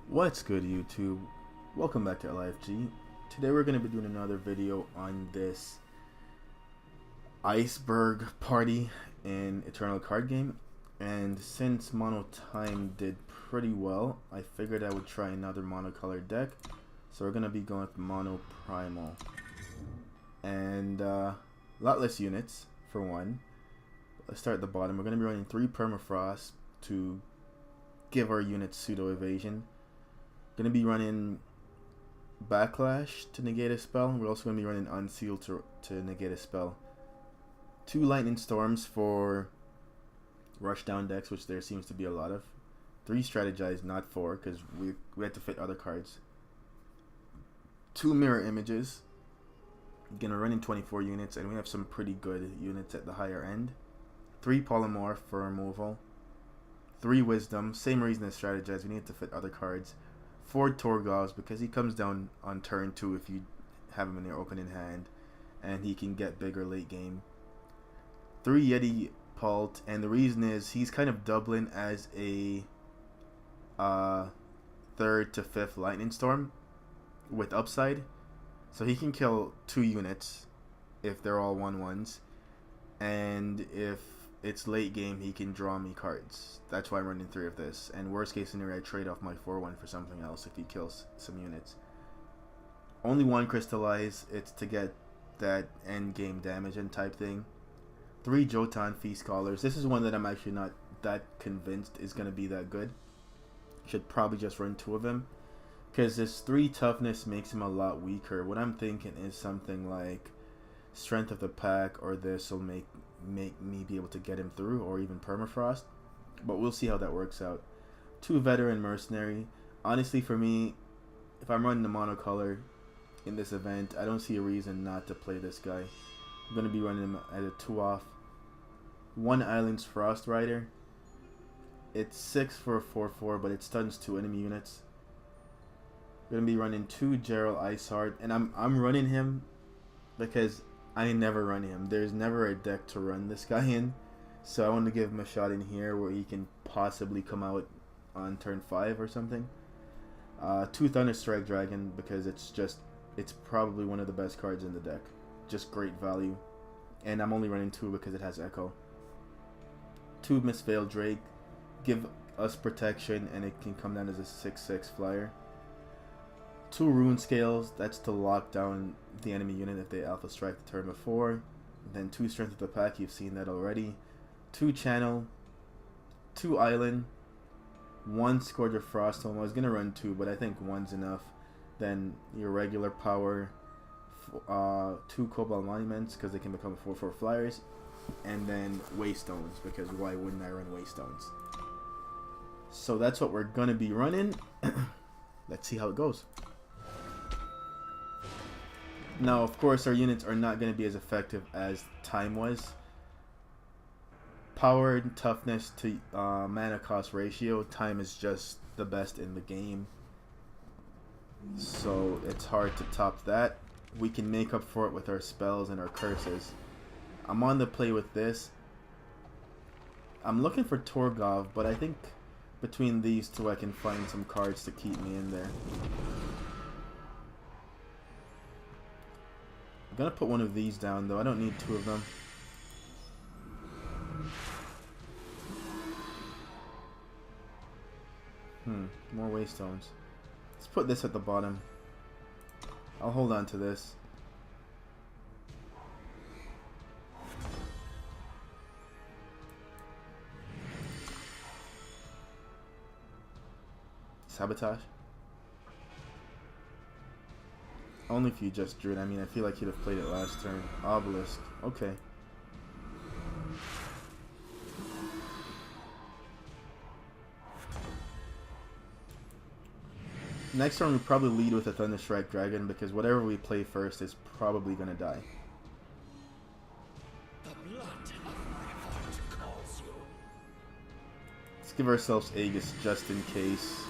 What's good, YouTube? Welcome back to LIFG. Today we're going to be doing another video on this Icibrrrgl Party in Eternal card game, and since Mono Time did pretty well, I figured I would try another monocolored deck. So we're going to be going with Mono Primal, and a lot less units for one. Let's start at the bottom. We're going to be running 3 Permafrost to give our units pseudo evasion. Gonna be running Backlash to negate a spell. We're also gonna be running Unseal to negate a spell. 2 Lightning Storms for rushdown decks, which there seems to be a lot of. 3 Strategize, not 4, because we had to fit other cards. 2 Mirror Images. Gonna run in 24 units, and we have some pretty good units at the higher end. 3 Polymorph for removal. 3 Wisdom, same reason as Strategize, we need to fit other cards. 4 Torgovs, because he comes down on turn 2 if you have him in your opening hand, and he can get bigger late game. 3 Yeti Pult, and the reason is he's kind of doubling as a 3rd to 5th Lightning Storm with upside, so he can kill 2 units if they're all 1/1s, and if it's late game he can draw me cards. That's why I'm running 3 of this, and worst case scenario I trade off my 4/1 for something else if he kills some units. Only 1 Crystallize, it's to get that end game damage and type thing. 3 Jotan Feast Callers. This is one that I'm actually not that convinced is going to be that good. Should probably just run 2 of them, because this 3 Toughness makes him a lot weaker. What I'm thinking is something like Strength of the Pack, or this will make me be able to get him through, or even Permafrost, but we'll see how that works out. 2 Veteran Mercenary. Honestly, for me, if I'm running the monocolor in this event, I don't see a reason not to play this guy. I'm going to be running him at a 2-off. 1 Islands Frost Rider. It's 6 for a 4/4, but it stuns 2 enemy units. I'm going to be running 2 Gerald Iceheart, and I'm running him because I never run him. There's never a deck to run this guy in, so I want to give him a shot in here where he can possibly come out on turn 5 or something. 2 Thunderstrike Dragon, because it's probably one of the best cards in the deck. Just great value, and I'm only running 2 because it has Echo. 2 Mistveiled Drake, give us protection, and it can come down as a 6/6 flyer. 2 Rune Scales, that's to lock down the enemy unit if they alpha strike the turn before. Then 2 Strength of the Pack, you've seen that already. 2 Channel, 2 Island, 1 Scourge of Frostholm. I was going to run 2, but I think 1's enough. Then your regular power, 2 Cobalt Monuments, because they can become 4/4 flyers. And then Waystones, because why wouldn't I run Waystones? So that's what we're going to be running. Let's see how it goes. Now, of course, our units are not going to be as effective as Time was. Power and toughness to mana cost ratio, Time is just the best in the game, so it's hard to top that. We can make up for it with our spells and our curses. I'm on the play with this. I'm looking for Torgov, but I think between these 2 I can find some cards to keep me in there. I'm gonna put 1 of these down though. I don't need 2 of them. More Waystones. Let's put this at the bottom. I'll hold on to this. Sabotage? Only if you just drew it. I mean, I feel like he'd have played it last turn. Obelisk. Okay. Next turn we probably lead with a Thunderstrike Dragon, because whatever we play first is probably going to die. The blood of my heart calls you. Let's give ourselves Aegis just in case.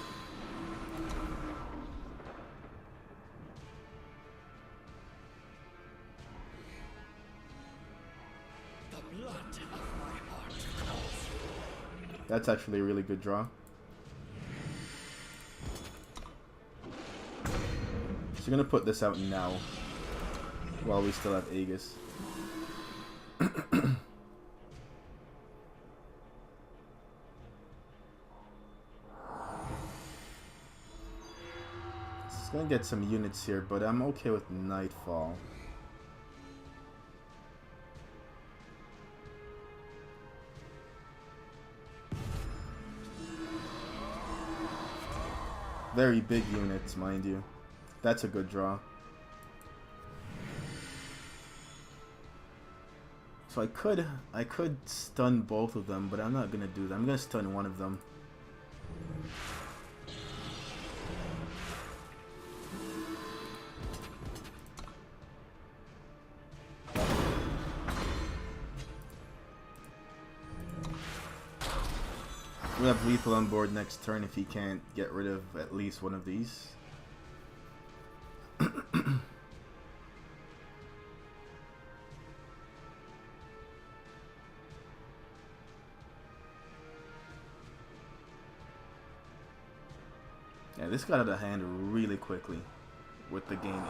That's actually a really good draw. So we're gonna put this out now, while we still have Aegis. It's gonna get some units here, but I'm okay with Nightfall. Very big units, mind you. That's a good draw. So I could stun both of them, but I'm not gonna do that. I'm gonna stun one of them. We have lethal on board next turn if he can't get rid of at least one of these. Yeah, this got out of hand really quickly with the game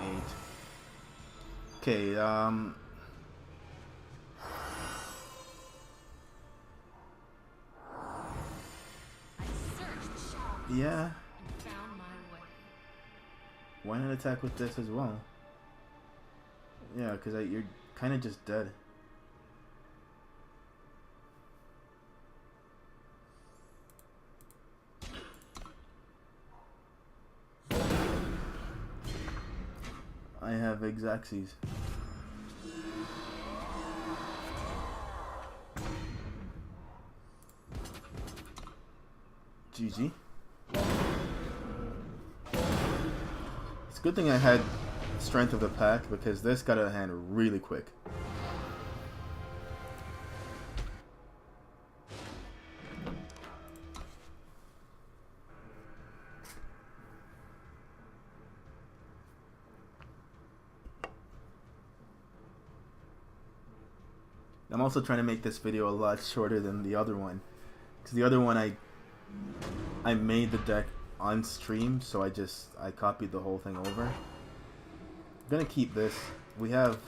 8. Okay, yeah. Why not attack with this as well? Yeah, because you're kind of just dead. I have Xaxes. GG. It's a good thing I had Strength of the Pack because this got out of hand really quick. I'm also trying to make this video a lot shorter than the other one, because the other one I made the deck on stream, so I copied the whole thing over. I'm gonna keep this. We have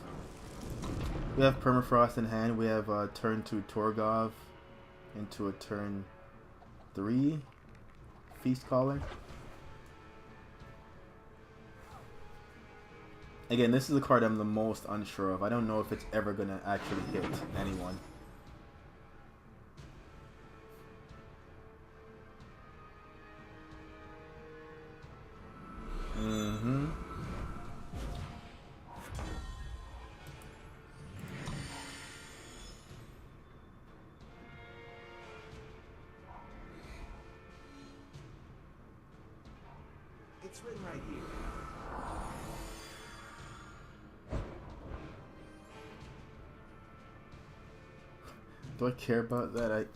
Permafrost in hand. We have turn 2 Torgov into a turn 3 Feast Caller. Again, this is the card I'm the most unsure of. I don't know if it's ever gonna actually hit anyone. It's written right here. Do I care about that?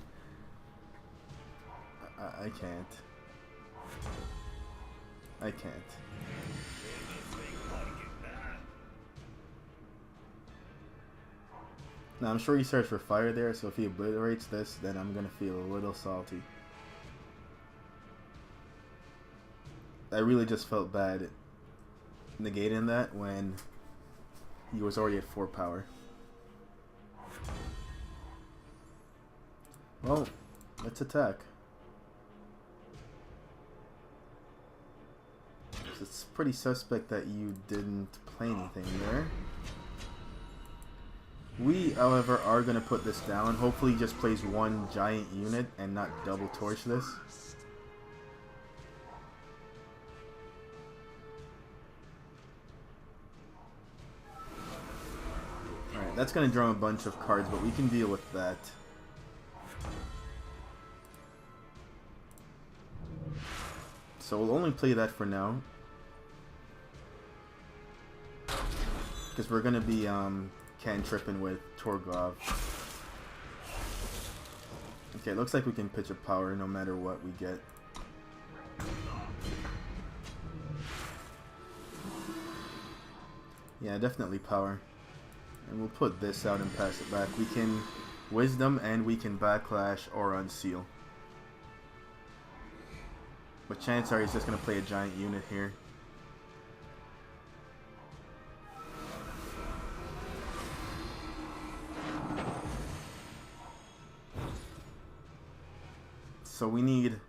I can't. I can't. Now I'm sure he searched for fire there, so if he obliterates this, then I'm gonna feel a little salty. I really just felt bad negating that when he was already at 4 power. Well, let's attack. It's pretty suspect that you didn't play anything there. We, however, are going to put this down. Hopefully he just plays one giant unit and not double torch this. Alright, that's going to draw a bunch of cards, but we can deal with that. So we'll only play that for now, because we're going to be cantripping with Torgov. Okay, it looks like we can pitch a power no matter what we get. Yeah, definitely power. And we'll put this out and pass it back. We can Wisdom and we can Backlash or Unseal. But chances are he's just going to play a giant unit here. So we need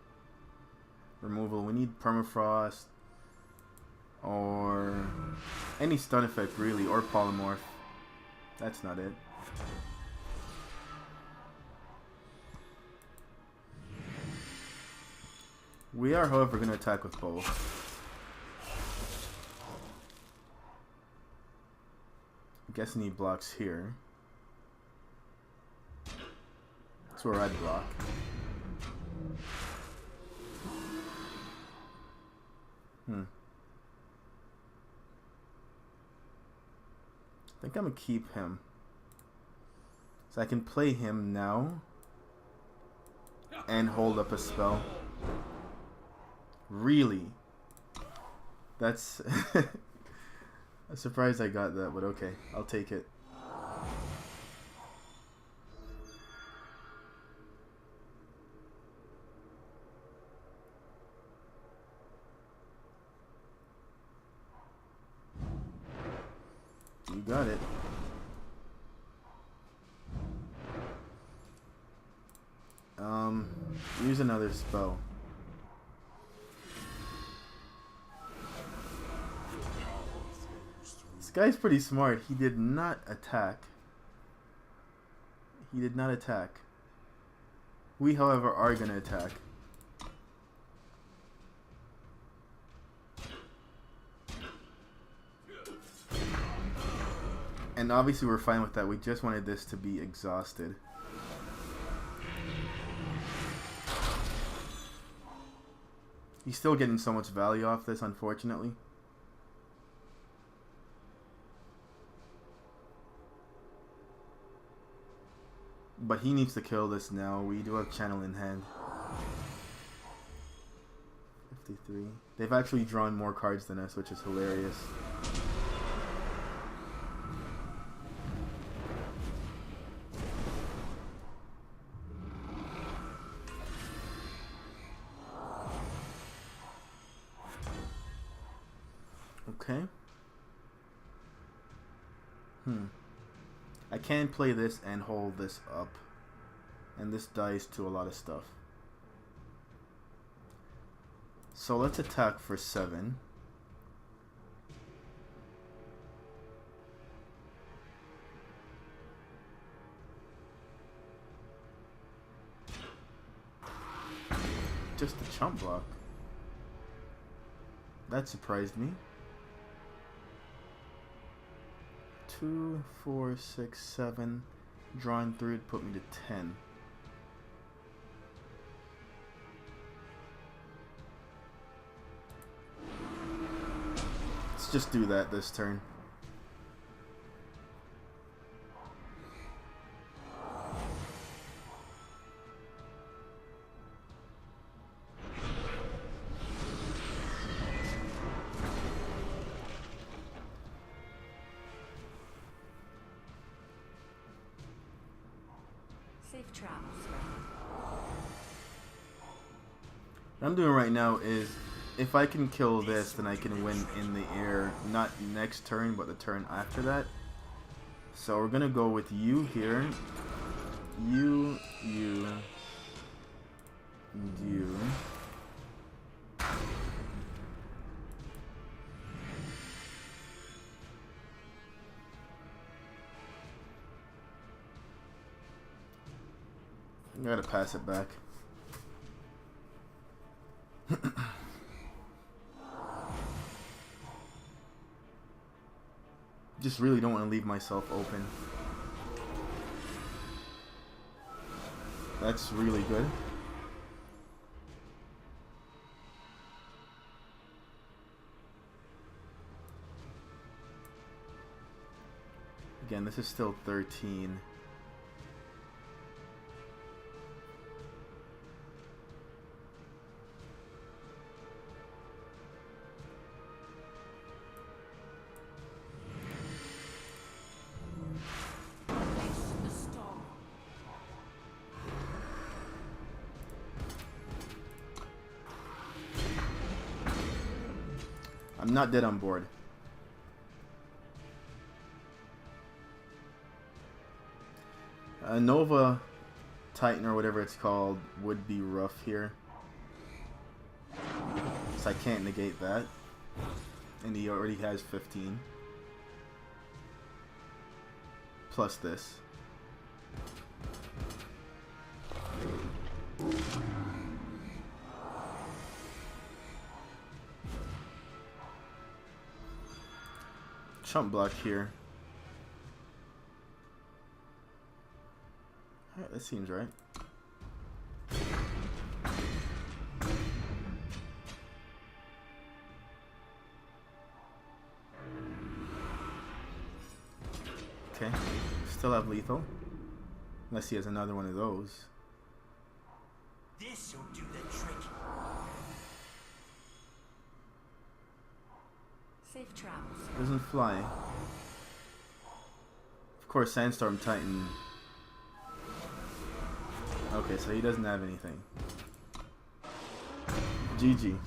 removal. We need permafrost or any stun effect really, or polymorph. That's not it. We are, however, going to attack with both. I'm guessing he blocks here. That's where I'd block. I think I'm going to keep him. So I can play him now and hold up a spell. Really? That's... I'm surprised I got that, but okay. I'll take it. You got it. Use another spell. This guy's pretty smart. He did not attack. He did not attack. We, however, are going to attack. And obviously we're fine with that. We just wanted this to be exhausted. He's still getting so much value off this, unfortunately. But he needs to kill this now. We do have channel in hand. 53. They've actually drawn more cards than us, which is hilarious. Okay. I can play this and hold this up. And this dies to a lot of stuff. So let's attack for 7. Just a chump block. That surprised me. 2, 4, 6, 7. Drawing 3 would put me to 10. Let's just do that this turn. Safe travels. What I'm doing right now is, if I can kill this, then I can win in the air. Not next turn, but the turn after that. So we're gonna go with you here. You, and you. I gotta pass it back. Just really don't want to leave myself open. That's really good. Again, this is still 13. I'm not dead on board. Nova Titan or whatever it's called would be rough here. So I can't negate that. And he already has 15. Plus this. Chump block here. Alright, that seems right. Okay, still have lethal. Unless he has another one of those. This'll do the trick. Safe travels. Doesn't fly. Of course, Sandstorm Titan. Okay, so he doesn't have anything. GG.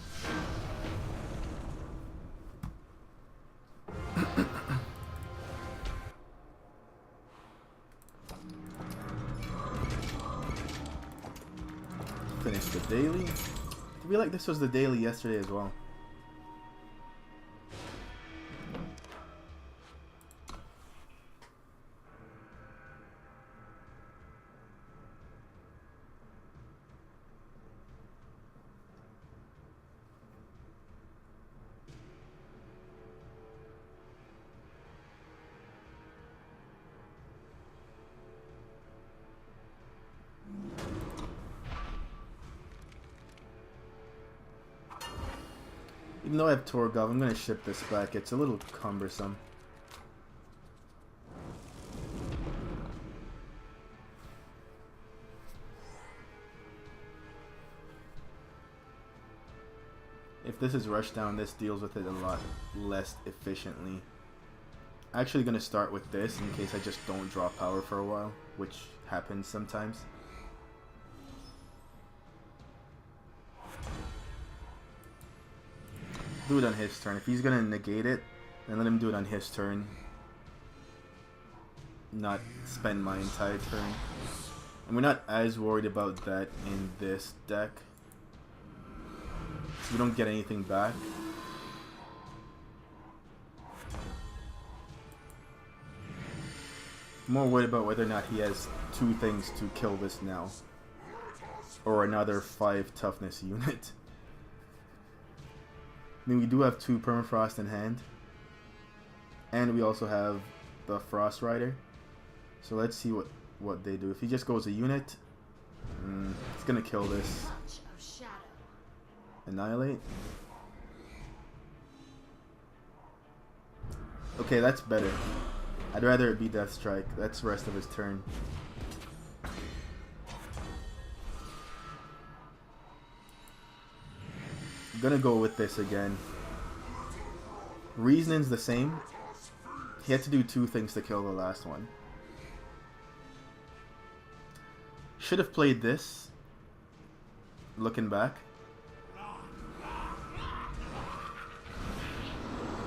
Finish the daily. I feel like this was the daily yesterday as well. Even though I have Torgov, I'm going to ship this back. It's a little cumbersome. If this is rushdown, this deals with it a lot less efficiently. I'm actually going to start with this in case I just don't draw power for a while, which happens sometimes. Do it on his turn. If he's gonna negate it, then let him do it on his turn. Not spend my entire turn. And we're not as worried about that in this deck. So we don't get anything back. More worried about whether or not he has 2 things to kill this now. Or another 5 toughness unit. I mean, we do have 2 Permafrost in hand. And we also have the Frost Rider. So let's see what they do. If he just goes a unit, it's going to kill this. Annihilate. Okay, that's better. I'd rather it be Death Strike. That's the rest of his turn. I'm gonna go with this again. Reasoning's the same. He had to do 2 things to kill the last one. Should have played this. Looking back.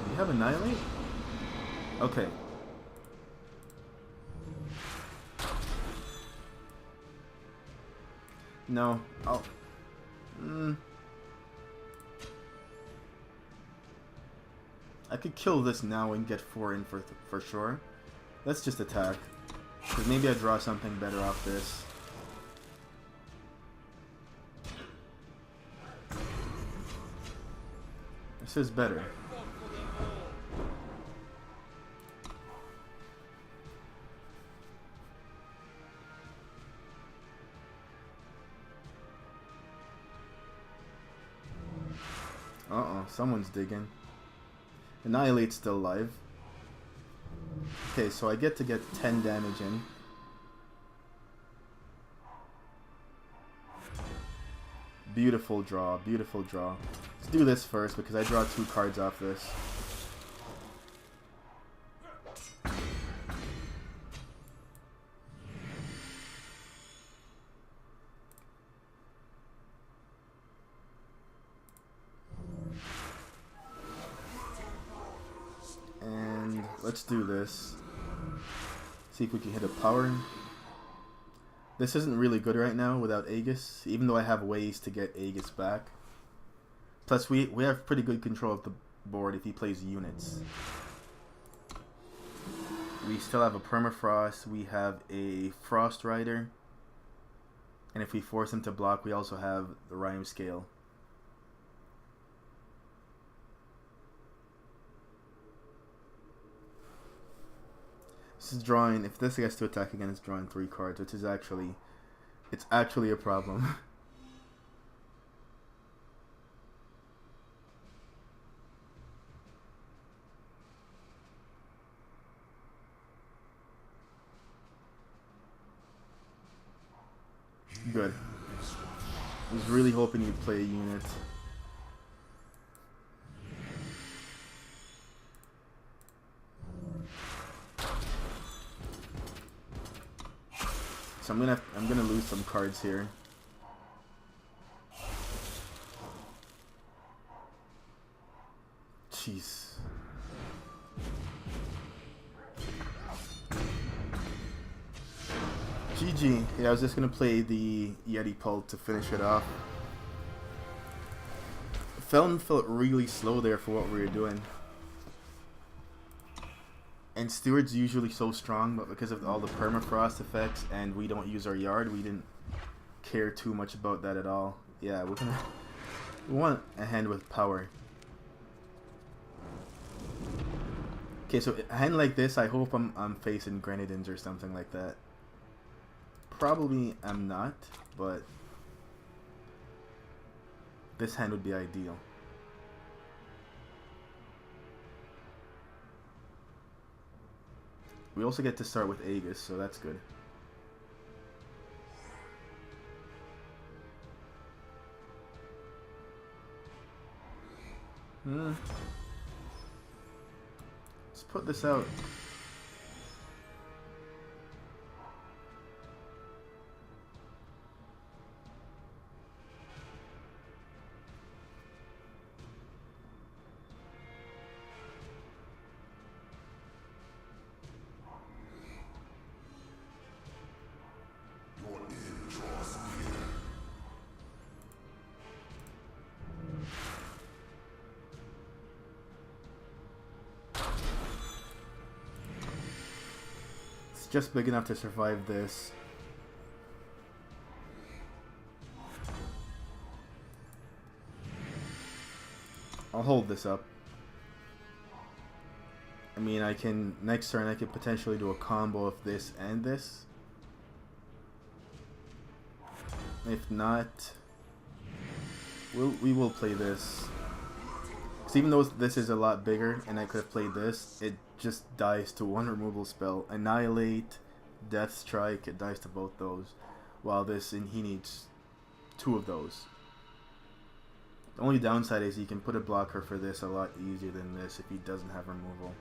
You have Annihilate? Okay. No. I'll... I could kill this now and get 4 in for sure. Let's just attack. Because maybe I draw something better off this. This is better. Uh-oh, someone's digging. Annihilate's still alive. Okay, so I get to get 10 damage in. Beautiful draw, beautiful draw. Let's do this first because I draw 2 cards off this. Let's do this. See if we can hit a power. This isn't really good right now without Aegis, even though I have ways to get Aegis back. Plus, we have pretty good control of the board if he plays units. We still have a Permafrost, we have a Frost Rider, and if we force him to block, we also have the Rhyme Scale. This is drawing, if this gets to attack again, it's drawing 3 cards, which is actually, it's actually a problem. Good. I was really hoping you'd play a unit. So I'm gonna lose some cards here. Jeez. GG. Yeah, I was just gonna play the Yeti Pult to finish it off. Felton felt really slow there for what we were doing. And Steward's usually so strong, but because of all the permafrost effects and we don't use our yard, we didn't care too much about that at all. Yeah, we want a hand with power. Okay, so a hand like this, I hope I'm facing Grenadins or something like that. Probably I'm not, but this hand would be ideal. We also get to start with Aegis, so that's good. Let's put this out. Just big enough to survive this. I'll hold this up. I mean, I can, next turn I could potentially do a combo of this and this. If not, we will play this. Because even though this is a lot bigger and I could have played this, it just dies to one removal spell. Annihilate, Death Strike, it dies to both those. While this, and he needs 2 of those. The only downside is he can put a blocker for this a lot easier than this if he doesn't have removal.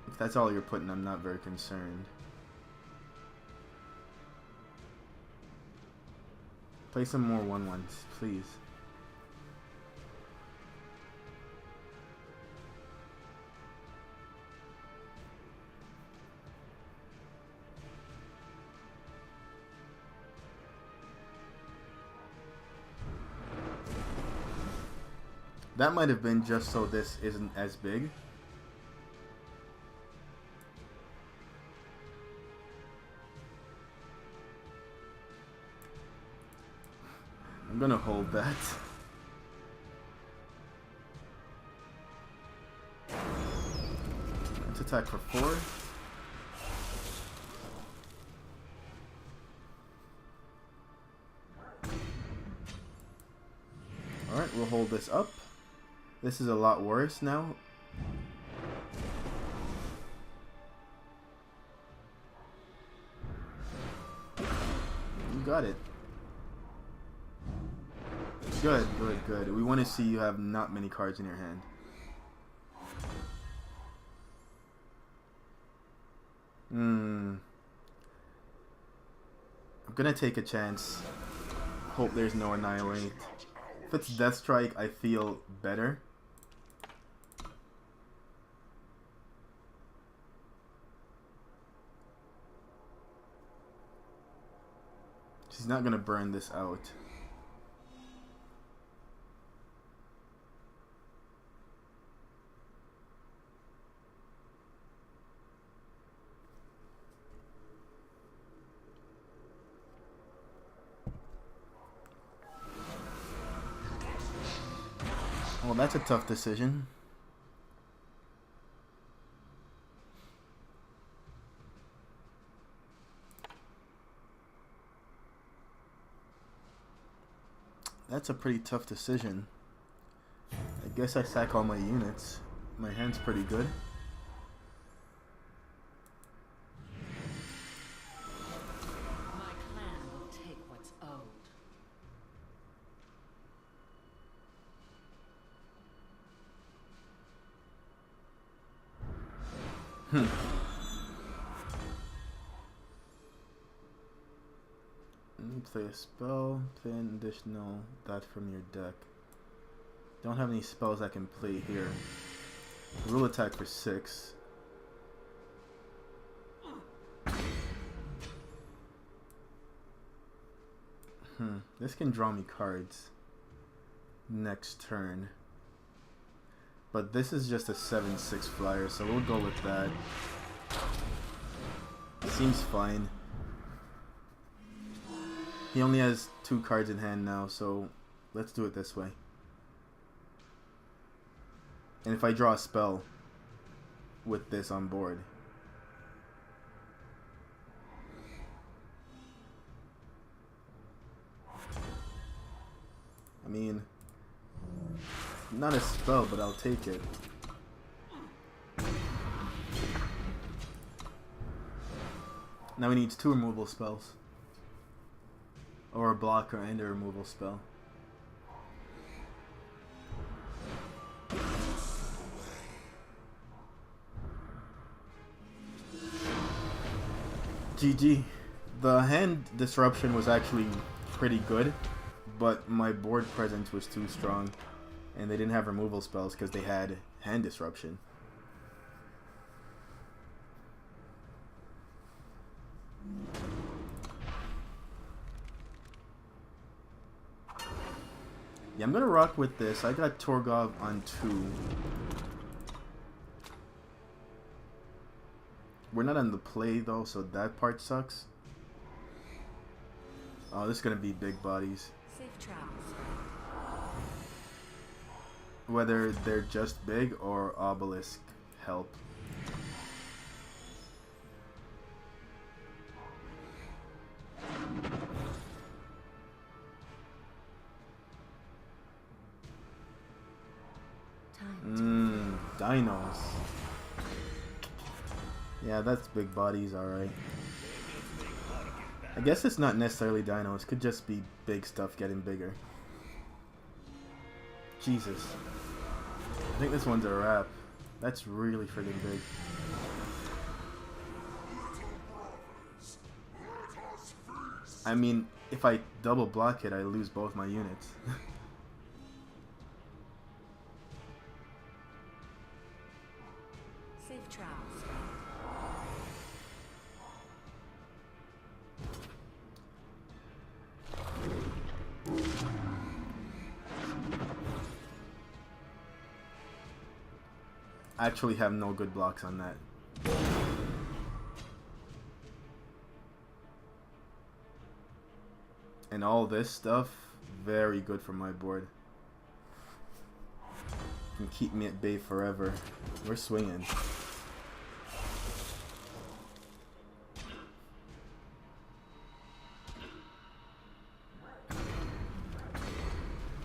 If that's all you're putting, I'm not very concerned. Play some more 1/1s, please. That might have been just so this isn't as big. I'm gonna hold that. Let's attack for 4. Alright, we'll hold this up. This is a lot worse now. You got it. Good, good, good. We want to see you have not many cards in your hand. I'm gonna take a chance. Hope there's no Annihilate. If it's Death Strike, I feel better. She's not gonna burn this out. Well, that's a tough decision. That's a pretty tough decision. I guess I sack all my units. My hand's pretty good. My clan will take what's owed. Play a spell, play an additional that from your deck. Don't have any spells I can play here. Rule attack for 6. This can draw me cards next turn. But this is just a 7/6 flyer, so we'll go with that. Seems fine. He only has 2 cards in hand now, so let's do it this way. And if I draw a spell with this on board, I mean, not a spell, but I'll take it. Now he needs 2 removal spells. Or a blocker and a removal spell. GG. The hand disruption was actually pretty good, but my board presence was too strong, and they didn't have removal spells because they had hand disruption. Yeah, I'm gonna rock with this. I got Torgov on 2. We're not on the play though, so that part sucks. Oh, this is gonna be big bodies. Safe travels. Whether they're just big or obelisk help. Dinos. Yeah, that's big bodies, alright. I guess it's not necessarily dinos, it could just be big stuff getting bigger. Jesus. I think this one's a wrap. That's really friggin' big. I mean, if I double block it, I lose both my units. Safe travels. I actually have no good blocks on that. And all this stuff, very good for my board. Can keep me at bay forever. We're swinging.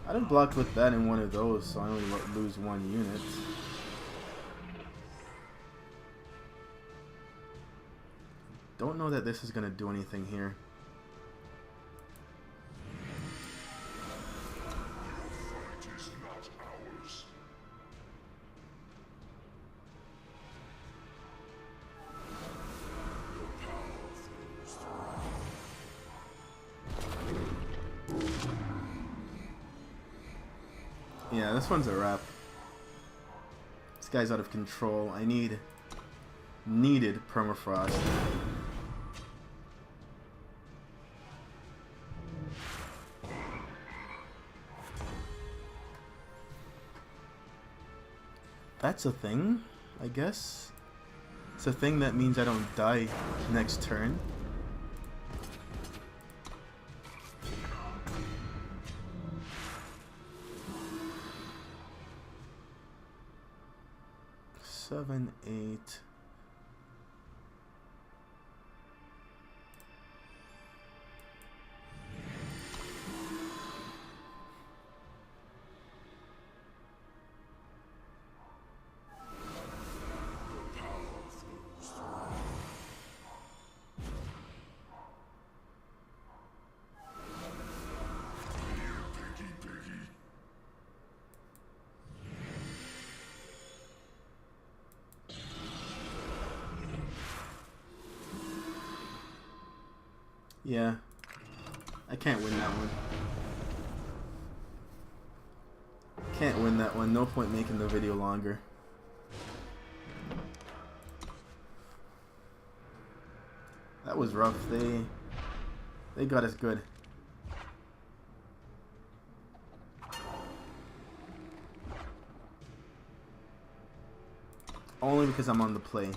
I didn't block with that in one of those, so I only lose 1 unit. Don't know that this is gonna do anything here. Yeah, this one's a wrap. This guy's out of control. I needed permafrost. That's a thing, I guess. It's a thing that means I don't die next turn. Seven, 8. Yeah, I can't win that one. Can't win that one. No point making the video longer. That was rough. They got us good. Only because I'm on the play.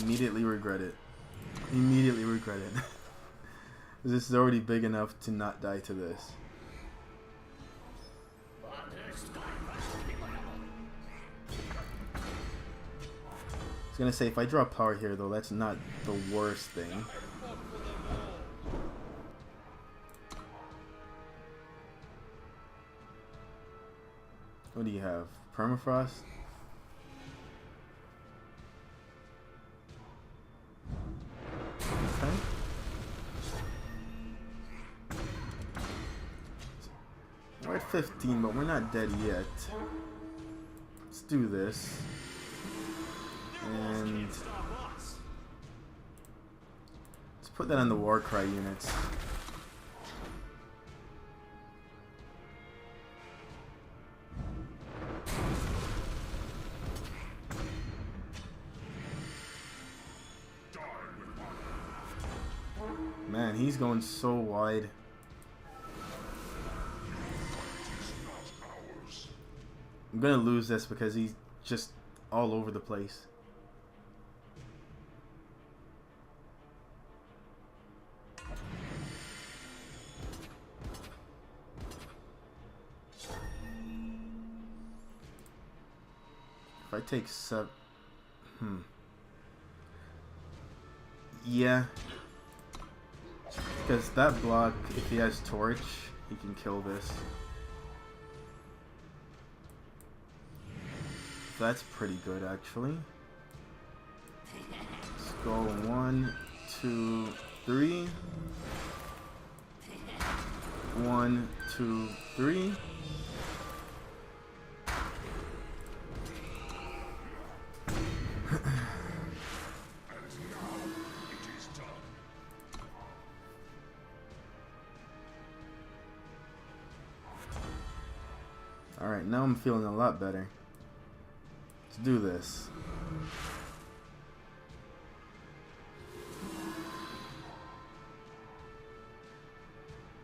Immediately regret it. Immediately regret it. This is already big enough to not die to this. I was gonna say, if I draw power here though, that's not the worst thing. What do you have? Permafrost? We're at 15, but we're not dead yet. Let's do this. And let's put that on the Warcry units. Man, he's going so wide. I'm gonna lose this because he's just all over the place. If I take yeah. Because that block, if he has Torch, he can kill this. That's pretty good, actually. Let's go 1, 2, 3. 1, 2, 3. Alright, now I'm feeling a lot better. Let's do this.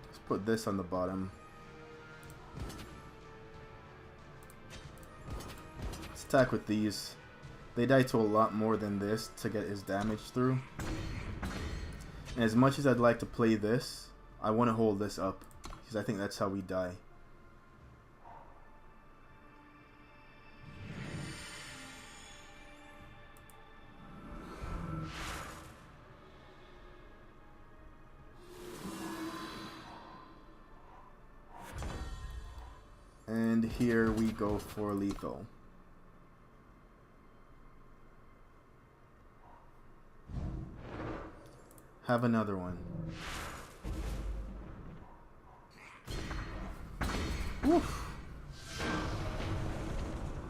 Let's put this on the bottom. Let's attack with these. They die to a lot more than this to get his damage through. And as much as I'd like to play this, I want to hold this up, because I think that's how we die. And here we go for lethal. Have another one. Woof.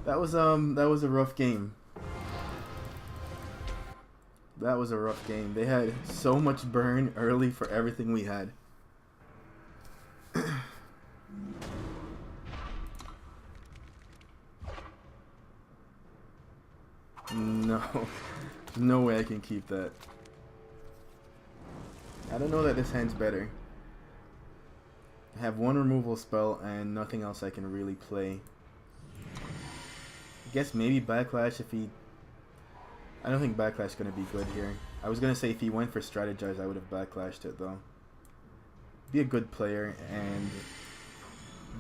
That was a rough game. That was a rough game. They had so much burn early for everything we had. No. No way I can keep that. I don't know that this hand's better. I have one removal spell and nothing else I can really play. I guess maybe Backlash if he... I don't think Backlash is going to be good here. I was going to say if he went for Strategize, I would have Backlashed it though. Be a good player and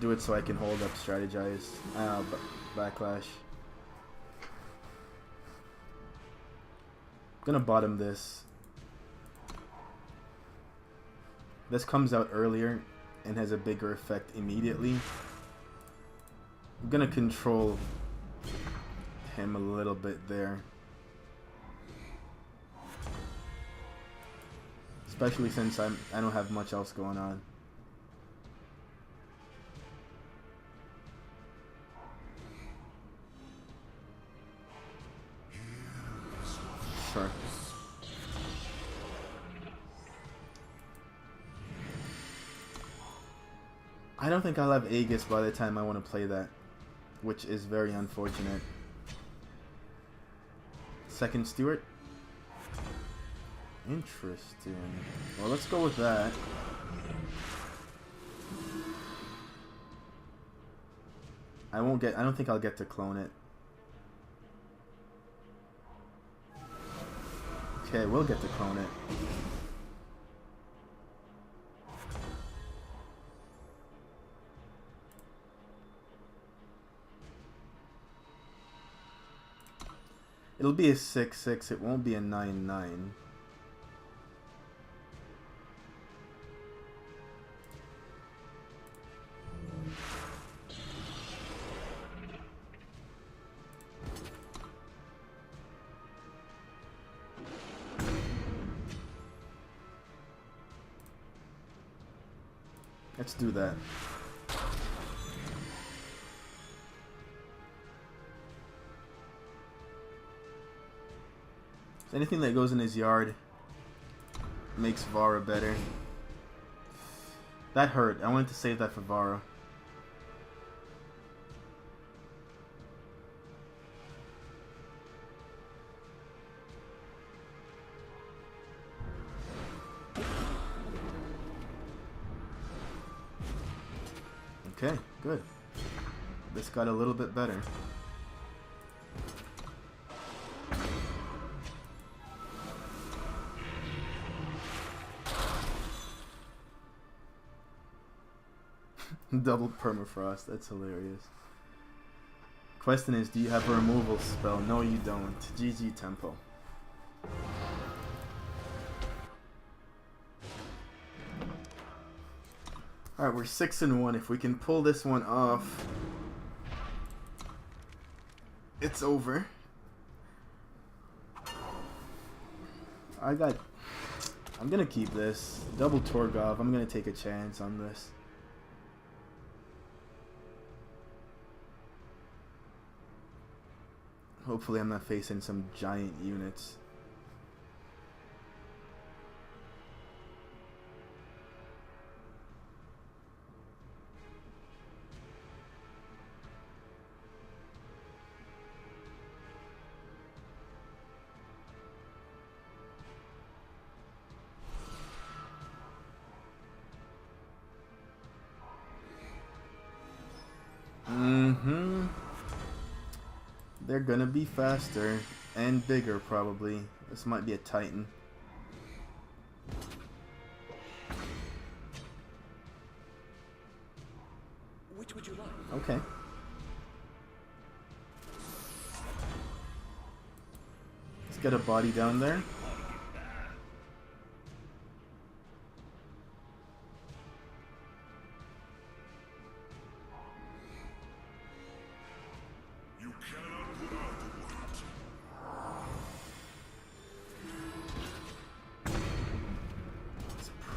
do it so I can hold up Strategize. Backlash. I'm going to bottom this. This comes out earlier and has a bigger effect immediately. I'm going to control him a little bit there. Especially since I don't have much else going on. Sure. I don't think I'll have Aegis by the time I want to play that, which is very unfortunate. Second Steward? Interesting. Well, let's go with that. I don't think I'll get to clone it. Okay, we'll get to clone it. It'll be a 6/6, it won't be a 9/9. Let's do that. Anything that goes in his yard makes Vara better. That hurt. I wanted to save that for Vara. Okay, good. This got a little bit better. Double permafrost, that's hilarious. Question is, do you have a removal spell? No, you don't. GG Tempo. Alright, we're 6-1. If we can pull this one off, it's over. I'm gonna keep this. Double Torgov. I'm gonna take a chance on this. Hopefully I'm not facing some giant units. They're gonna be faster and bigger probably. This might be a Titan. Which would you like? Okay. Let's get a body down there.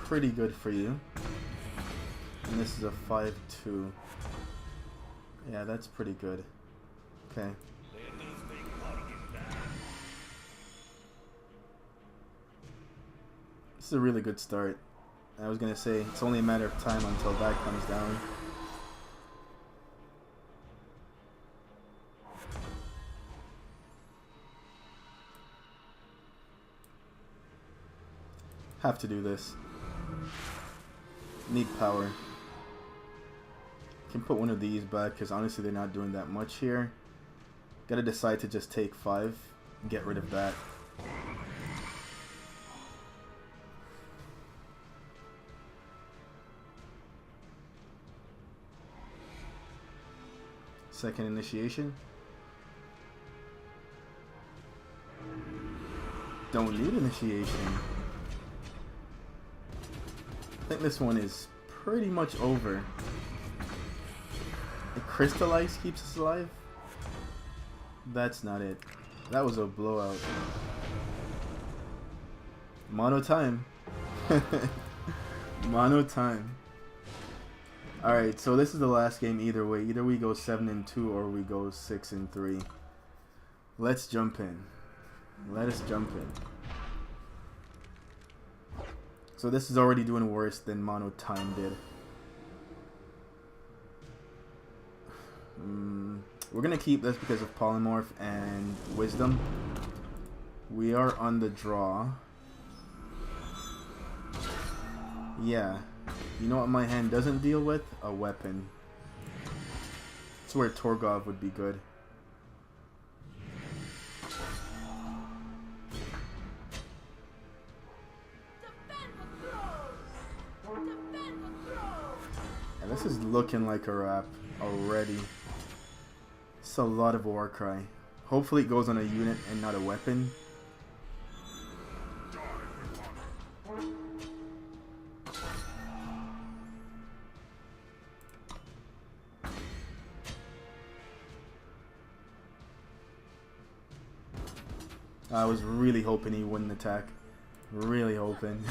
Pretty good for you. And this is a 5/2. Yeah, that's pretty good. Okay. This is a really good start. I was gonna say it's only a matter of time until that comes down. Have to do this. Need power. Can put one of these back because honestly they're not doing that much here. Gotta decide to just take 5 and get rid of that. Second initiation. Don't need initiation. I think this one is pretty much over. The crystallize keeps us alive? That's not it. That was a blowout. Mono time. Mono time. Alright, so this is the last game either way. Either we go 7-2 or we go 6-3. Let's jump in. Let us jump in. So this is already doing worse than Mono Time did. We're going to keep this because of Polymorph and Wisdom. We are on the draw. Yeah. You know what my hand doesn't deal with? A weapon. That's where Torgov would be good. And this is looking like a wrap already. It's a lot of Warcry. Hopefully it goes on a unit and not a weapon. I was really hoping he wouldn't attack. Really hoping.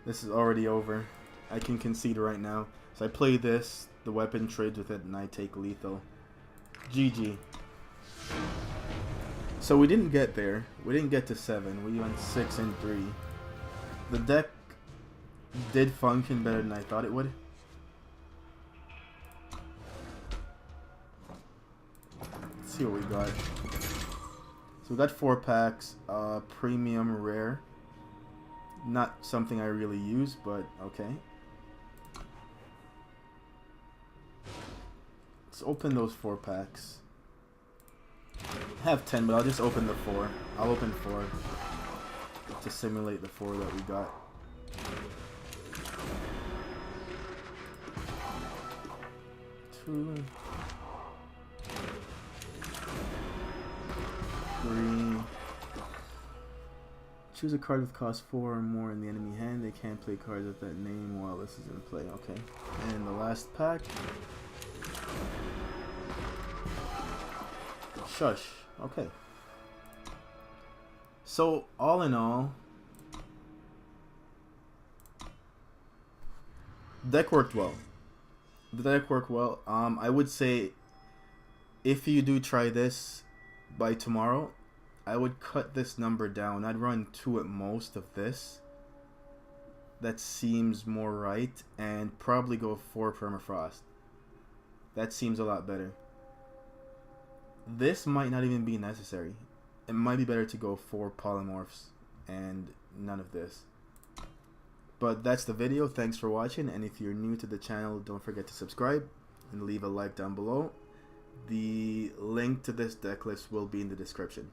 This is already over. I can concede right now. So I play this, the weapon trades with it, and I take lethal. GG. So we didn't get there. We didn't get to 7. We went 6-3. The deck did function better than I thought it would. Let's see what we got. So we got 4 packs, premium rare. Not something I really use, but okay. Let's open those 4 packs. I have 10, but I'll just open the 4. I'll open 4 to simulate the 4 that we got. Two, 3. Choose a card with cost 4 or more in the enemy hand. They can't play cards with that name while this is in play. Okay. And the last pack. Shush. Okay. So, all in all, deck worked well. The deck worked well. I would say if you do try this by tomorrow, I would cut this number down. I'd run 2 at most of this. That seems more right. And probably go 4 Permafrost. That seems a lot better. This might not even be necessary. It might be better to go 4 Polymorphs and none of this. But that's the video. Thanks for watching. And if you're new to the channel, don't forget to subscribe and leave a like down below. The link to this deck list will be in the description.